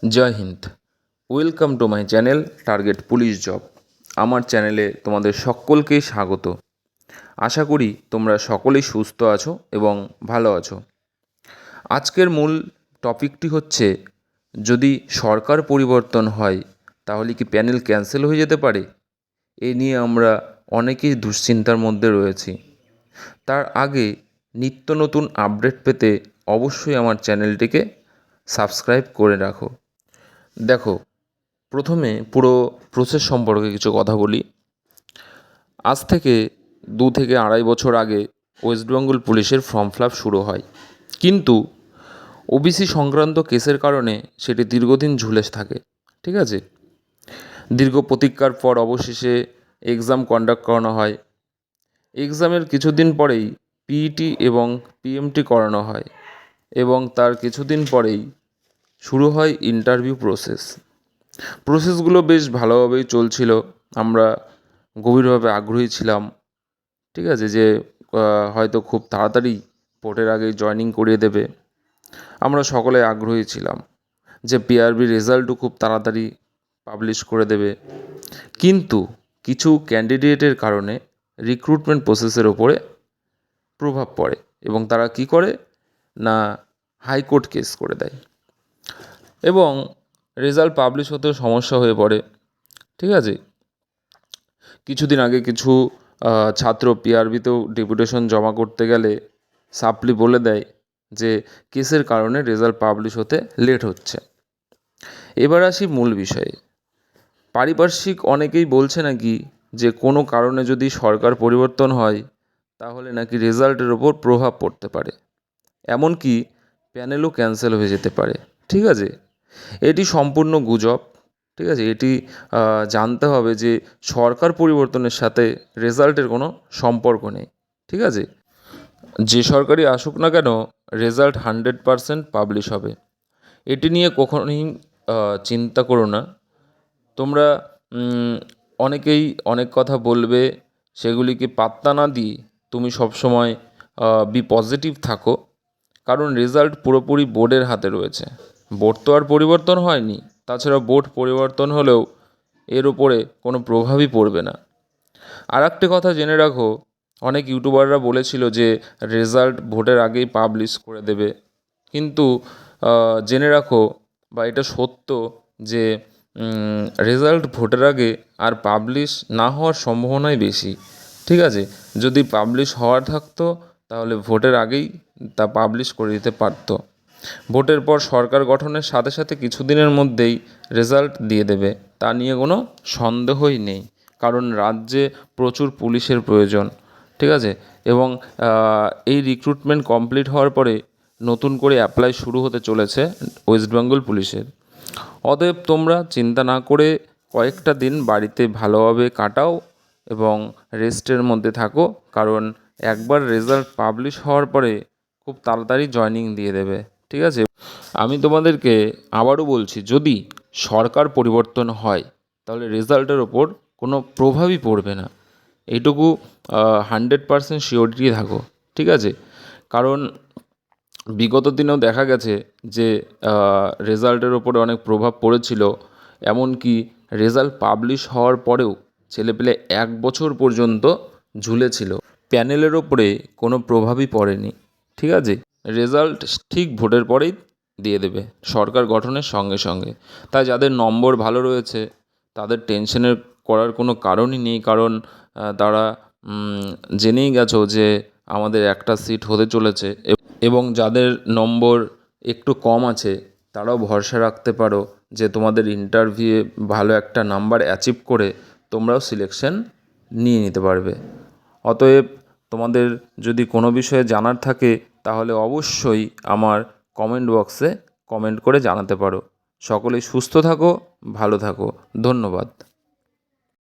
জয় হিন্দ। Welcome to my channel target police job. আমার চ্যানেলে তোমাদের সকলকেই স্বাগত। আশা করি তোমরা সকলেই সুস্থ আছো এবং ভালো আছো। আজকের মূল টপিকটি হচ্ছে, যদি সরকার পরিবর্তন হয় তাহলে কি প্যানেল ক্যান্সেল হয়ে যেতে পারে? এই নিয়ে আমরা অনেকেই দুশ্চিন্তার মধ্যে রয়েছি। তার আগে নিত্য নতুন আপডেট পেতে অবশ্যই আমার চ্যানেলটিকে সাবস্ক্রাইব করে রাখো। দেখো, প্রথমে পুরো প্রসেস সম্পর্কে কিছু কথা বলি। আজ থেকে 2 থেকে 2.5 বছর আগে ওয়েস্ট বেঙ্গল পুলিশের ফর্ম ফিল আপ শুরু হয়, কিন্তু ওবিসি সংক্রান্ত কেসের কারণে সেটি দীর্ঘদিন ঝুলে থাকে। ঠিক আছে, দীর্ঘ প্রতীক্ষার পর অবশেষে এক্সাম কন্ডাক্ট করানো হয়। এক্সামের কিছুদিন পরেই পিইটি এবং পিএমটি করানো হয় এবং তার কিছুদিন পরেই শুরু হয় ইন্টারভিউ প্রসেসগুলো বেশ ভালোভাবেই চলছিল। আমরা গভীরভাবে আগ্রহী ছিলাম, ঠিক আছে, যে হয়তো খুব তাড়াতাড়ি ভোটের আগেই জয়েনিং করিয়ে দেবে। আমরা সকলে আগ্রহী ছিলাম যে পিআরবি রেজাল্টও খুব তাড়াতাড়ি পাবলিশ করে দেবে। কিন্তু কিছু ক্যান্ডিডেটের কারণে রিক্রুটমেন্ট প্রসেসের ওপরে প্রভাব পড়ে এবং তারা কি করে না, হাইকোর্ট কেস করে দেয় এবং রেজাল্ট পাবলিশ হতেও সমস্যা হয়ে পড়ে। ঠিক আছে, কিছুদিন আগে কিছু ছাত্র পিআরবিতেও ডেপুটেশন জমা করতে গেলে সাপ্লি বলে দেয় যে কেসের কারণে রেজাল্ট পাবলিশ হতে লেট হচ্ছে। এবার আসি মূল বিষয়ে। পারিপার্শ্বিক অনেকেই বলছে নাকি যে কোনো কারণে যদি সরকার পরিবর্তন হয় তাহলে নাকি রেজাল্টের ওপর প্রভাব পড়তে পারে, এমনকি প্যানেলও ক্যান্সেল হয়ে যেতে পারে। ঠিক আছে, এটি সম্পূর্ণ গুজব। ঠিক আছে, এটি জানতে হবে যে সরকার পরিবর্তনের সাথে রেজাল্টের কোনো সম্পর্ক নেই। ঠিক আছে, যে সরকারই আসুক না কেন, রেজাল্ট 100% পাবলিশ হবে। এটি নিয়ে কখনোই চিন্তা করো না। তোমরা অনেকেই অনেক কথা বলবে, সেগুলিকে পাত্তা না দিয়ে তুমি সবসময় বি পজিটিভ থাকো, কারণ রেজাল্ট পুরোপুরি বোর্ডের হাতে রয়েছে। বোর্ড তো আর পরিবর্তন হয়নি, তাছাড়া বোর্ড পরিবর্তন হলেও এর উপরে কোনো প্রভাবই পড়বে না। আর একটা কথা জেনে রাখো, অনেক ইউটিউবাররা বলেছিল যে রেজাল্ট ভোটের আগেই পাবলিশ করে দেবে, কিন্তু জেনে রাখো বা এটা সত্য যে রেজাল্ট ভোটের আগে আর পাবলিশ না হওয়ার সম্ভাবনাই বেশি। ঠিক আছে, যদি পাবলিশ হওয়ার থাকতো তাহলে ভোটের আগেই তা পাবলিশ করে দিতে পারতো। ভোটের পর সরকার গঠনের সাথে সাথে কিছুদিনের মধ্যেই রেজাল্ট দিয়ে দেবে, তা নিয়ে কোনো সন্দেহই নেই, কারণ রাজ্যে প্রচুর পুলিশের প্রয়োজন। ঠিক আছে, এবং এই রিক্রুটমেন্ট কমপ্লিট হওয়ার পরে নতুন করে অ্যাপ্লাই শুরু হতে চলেছে ওয়েস্ট বেঙ্গল পুলিশের। অতএব তোমরা চিন্তা না করে কয়েকটা দিন বাড়িতে ভালোভাবে কাটাও এবং রেস্টের মধ্যে থাকো, কারণ একবার রেজাল্ট পাবলিশ হওয়ার পরে খুব তাড়াতাড়ি জয়েনিং দিয়ে দেবে। ঠিক আছে, আমি তোমাদেরকে আবারও বলছি, যদি সরকার পরিবর্তন হয় তাহলে রেজাল্টের ওপর কোনো প্রভাবই পড়বে না, এইটুকু 100% শিওরিটি থাকো। ঠিক আছে, কারণ বিগত দিনেও দেখা গেছে যে রেজাল্টের ওপরে অনেক প্রভাব পড়েছিল, এমনকি রেজাল্ট পাবলিশ হওয়ার পরেও ছেলেপেলে 1 বছর পর্যন্ত ঝুলেছিল, প্যানেলের ওপরে কোনো প্রভাবই পড়েনি। ঠিক আছে, রেজাল্ট ঠিক ভোটের পরেই দিয়ে দেবে সরকার গঠনের সঙ্গে সঙ্গে। তাই যাদের নম্বর ভালো রয়েছে তাদের টেনশনের করার কোনো কারণই নেই, কারণ তারা জেনেই গেছো যে আমাদের একটা সিট হতে চলেছে। এবং যাদের নম্বর একটু কম আছে তারাও ভরসা রাখতে পারো যে তোমাদের ইন্টারভিউয়ে ভালো একটা নাম্বার অ্যাচিভ করে তোমরাও সিলেকশন নিয়ে নিতে পারবে। অতএব তোমাদের যদি কোনো বিষয়ে জানার থাকে তাহলে অবশ্যই আমার কমেন্ট বক্সে কমেন্ট করে জানাতে পারো। সকলেই সুস্থ থাকো, ভালো থাকো। ধন্যবাদ।